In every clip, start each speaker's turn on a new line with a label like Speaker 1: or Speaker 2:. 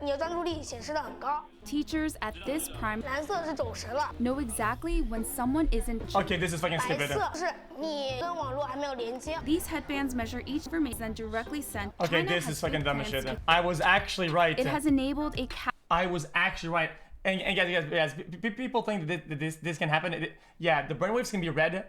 Speaker 1: 你的专注力显示得很高。
Speaker 2: Teachers at this prime
Speaker 1: 蓝色是走神了。
Speaker 2: know exactly when someone isn't.
Speaker 3: Okay, this is fucking
Speaker 1: 白
Speaker 3: stupid.
Speaker 1: 色是你跟网络还没有连接。
Speaker 2: These headbands measure each information directly sent.
Speaker 3: Okay,
Speaker 2: China
Speaker 3: this
Speaker 2: has
Speaker 3: is fucking
Speaker 2: big
Speaker 3: dumb as
Speaker 2: plans
Speaker 3: shit.
Speaker 2: to-
Speaker 3: I was actually right.
Speaker 2: It has enabled a
Speaker 3: I was actually right. And guys, people think that this can happen. Yeah, the brainwaves can be read.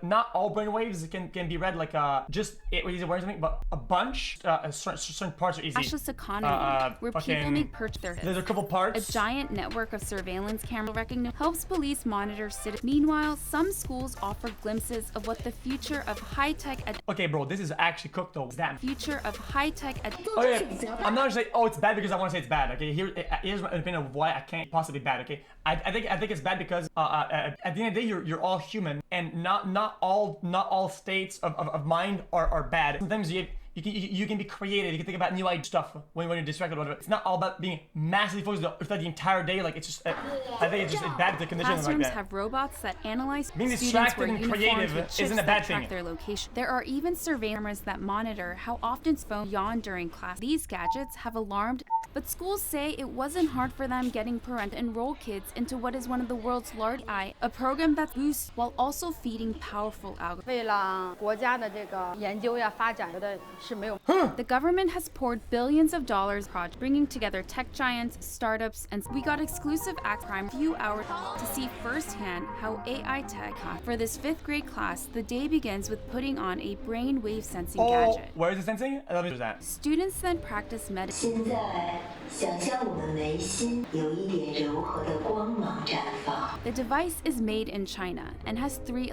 Speaker 3: Not all brainwaves can be read like just easy or something, but a bunch. Certain parts are easy.
Speaker 2: cashless economy where people
Speaker 3: fucking-
Speaker 2: make purchase their hits.
Speaker 3: There's a couple
Speaker 2: A
Speaker 3: parts.
Speaker 2: giant network of surveillance camera recognition helps police monitor citizens. Meanwhile, some schools offer glimpses of what the future of high-tech
Speaker 3: Okay, bro, this is actually cooked though. Damn.
Speaker 2: future of high-tech
Speaker 3: Okay, I'm not gonna say it's bad because I want to say it's bad. Okay, here's my opinion of why I can't possibly bad. Okay, I think it's bad because at the end of the day you're all human and not all states of mind are bad. Sometimes you can be creative. You can think about new age stuff when you're distracted or whatever. It's not all about being massively focused the entire day. Like it's just I think it's just bad to condition like
Speaker 2: classrooms
Speaker 3: that.
Speaker 2: have robots that analyze
Speaker 3: Being
Speaker 2: students
Speaker 3: distracted
Speaker 2: wear
Speaker 3: and
Speaker 2: uniforms
Speaker 3: creative
Speaker 2: with chips
Speaker 3: isn't a
Speaker 2: that
Speaker 3: bad
Speaker 2: track
Speaker 3: thing.
Speaker 2: their location. There are even surveillance cameras that monitor how often phones yawn during class. These gadgets have alarmed, but schools say it wasn't hard for them getting parents to enroll kids into what is one of the world's largest AI, a program that boosts while also feeding powerful algorithms.
Speaker 4: 为了国家的这个研究呀发展的是没有。
Speaker 2: The government has poured billions of dollars project, bringing together tech giants, startups, and we got exclusive act prime few hours to see firsthand how AI tech. For this 5th grade class, the day begins with putting on a brainwave sensing
Speaker 3: Oh,
Speaker 2: gadget.
Speaker 3: where is the sensing? Let me do that.
Speaker 2: Students then practice meditation.
Speaker 5: 现在，想象我们眉心有一点柔和的光芒绽放。
Speaker 2: The device is made in China and has 3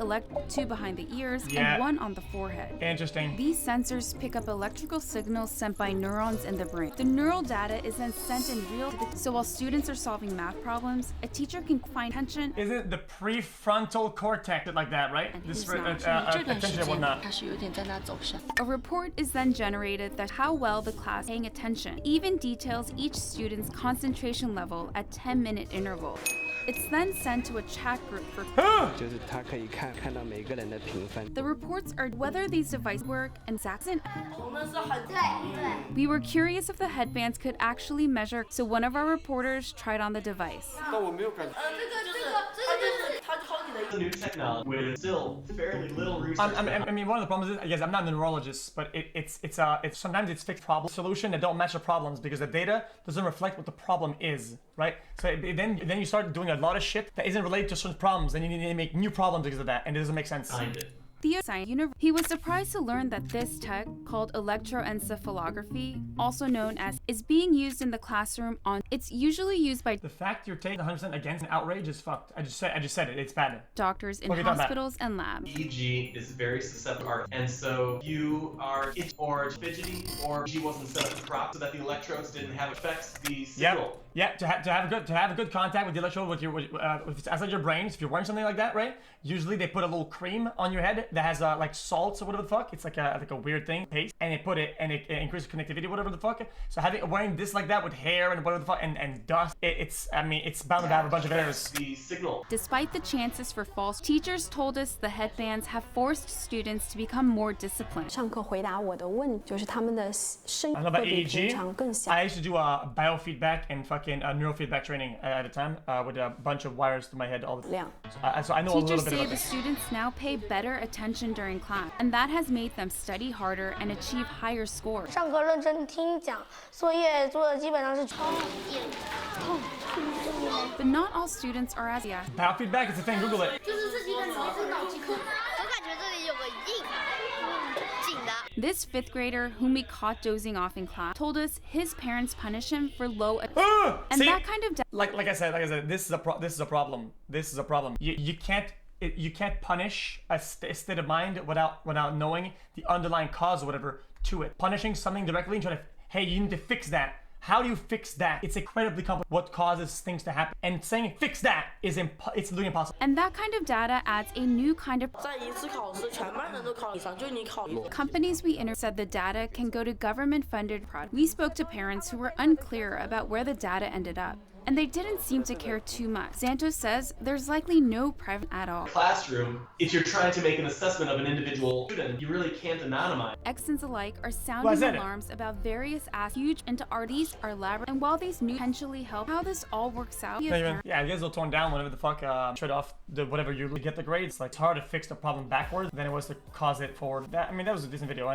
Speaker 2: two behind the ears
Speaker 3: Yeah.
Speaker 2: and 1 on the forehead.
Speaker 3: Interesting.
Speaker 2: These sensors pick up electrical signals sent by neurons in the brain. The neural data is then sent in real time. So while students are solving math problems, a teacher can find attention.
Speaker 3: Isn't it the prefrontal cortex like that, right?
Speaker 2: And
Speaker 3: This
Speaker 2: he's not.
Speaker 3: attention and whatnot.
Speaker 2: A report is then generated that how well the class is paying attention, even details each student's concentration level at 10-minute intervals. It's then sent to a chat group for
Speaker 6: 就是他可以看到每个人的评分。
Speaker 2: the reports are whether these devices work and Saxon. We were curious if the headbands could actually measure, so one of our reporters tried on the device.
Speaker 7: New technology with still fairly little research.
Speaker 3: I mean, one of the problems is, I guess I'm not a neurologist, but it's sometimes it's fixed problem solution that don't match the problems because the data doesn't reflect what the problem is, right? So then you start doing a lot of shit that isn't related to certain problems, and you need to make new problems because of that, and it doesn't make sense.
Speaker 7: Find it.
Speaker 2: Theo science he was surprised to learn that this tech, called electroencephalography, also known as, is being used in the classroom on. It's usually used by
Speaker 3: The fact you're taking 100% against an outrage is fucked. I just said it. It's bad.
Speaker 2: doctors in
Speaker 3: What are you talking about?
Speaker 2: hospitals and labs.
Speaker 7: EEG is very susceptible, and so you are or fidgety or EEG wasn't set up properly so that the electrodes didn't have effects. The signal.
Speaker 3: Yeah. To have a good contact with the electrode with if it's outside your brain. If you're wearing something like that, right? Usually they put a little cream on your head that has like salts or whatever the fuck. It's like a weird thing, paste, and they put it and it increases connectivity, whatever the fuck. So wearing this like that with hair and whatever the fuck and dust, it's bound to have a bunch of errors.
Speaker 7: The signal.
Speaker 2: Despite the chances for false, teachers told us the headbands have forced students to become more disciplined.
Speaker 8: 上课回答我的问，就是他们的声
Speaker 3: I know
Speaker 8: 会
Speaker 3: about
Speaker 8: 比平
Speaker 3: EEG.
Speaker 8: 常更小。
Speaker 3: I used to do biofeedback and fucking neurofeedback training at a time with a bunch of wires to my head all the time. So I know a little
Speaker 2: Teachers
Speaker 3: bit
Speaker 2: say
Speaker 3: about
Speaker 2: the
Speaker 3: this.
Speaker 2: students now pay better attention during class, and that has made them study harder and achieve higher scores.
Speaker 1: 上课认真听讲，作业做的基本上是抄。
Speaker 2: But not all students are as yeah.
Speaker 3: Biofeedback is a thing. Google it.
Speaker 9: 就是这几个脑子脑筋，我感觉这里有个硬的。
Speaker 2: This 5th grader, whom we caught dozing off in class, told us his parents punish him for low and
Speaker 3: See?
Speaker 2: that kind of
Speaker 3: like I said, this is a problem. This is a problem. You can't punish a state of mind without knowing the underlying cause or whatever to it. Punishing something directly and trying to, hey, you need to fix that. How do you fix that? It's incredibly complex. What causes things to happen? And saying fix that is it's literally impossible.
Speaker 2: and that kind of data adds a new kind of.
Speaker 10: 在一次考试，全班人都考以上，就你考一。
Speaker 2: Companies we interviewed said the data can go to government-funded projects. We spoke to parents who were unclear about where the data ended up. and they didn't seem to care too much. Santos says there's likely no privacy at all.
Speaker 7: Classroom, if you're trying to make an assessment of an individual student, you really can't anonymize.
Speaker 2: Exons alike are sounding alarms about various aspects huge into artists are elaborate, and while these news potentially help how this all works out.
Speaker 3: Yeah, you guys will tone down whatever the fuck trade off the whatever you get the grades. Like, it's hard to fix the problem backwards than it was to cause it forward. That, I mean, that was a decent video.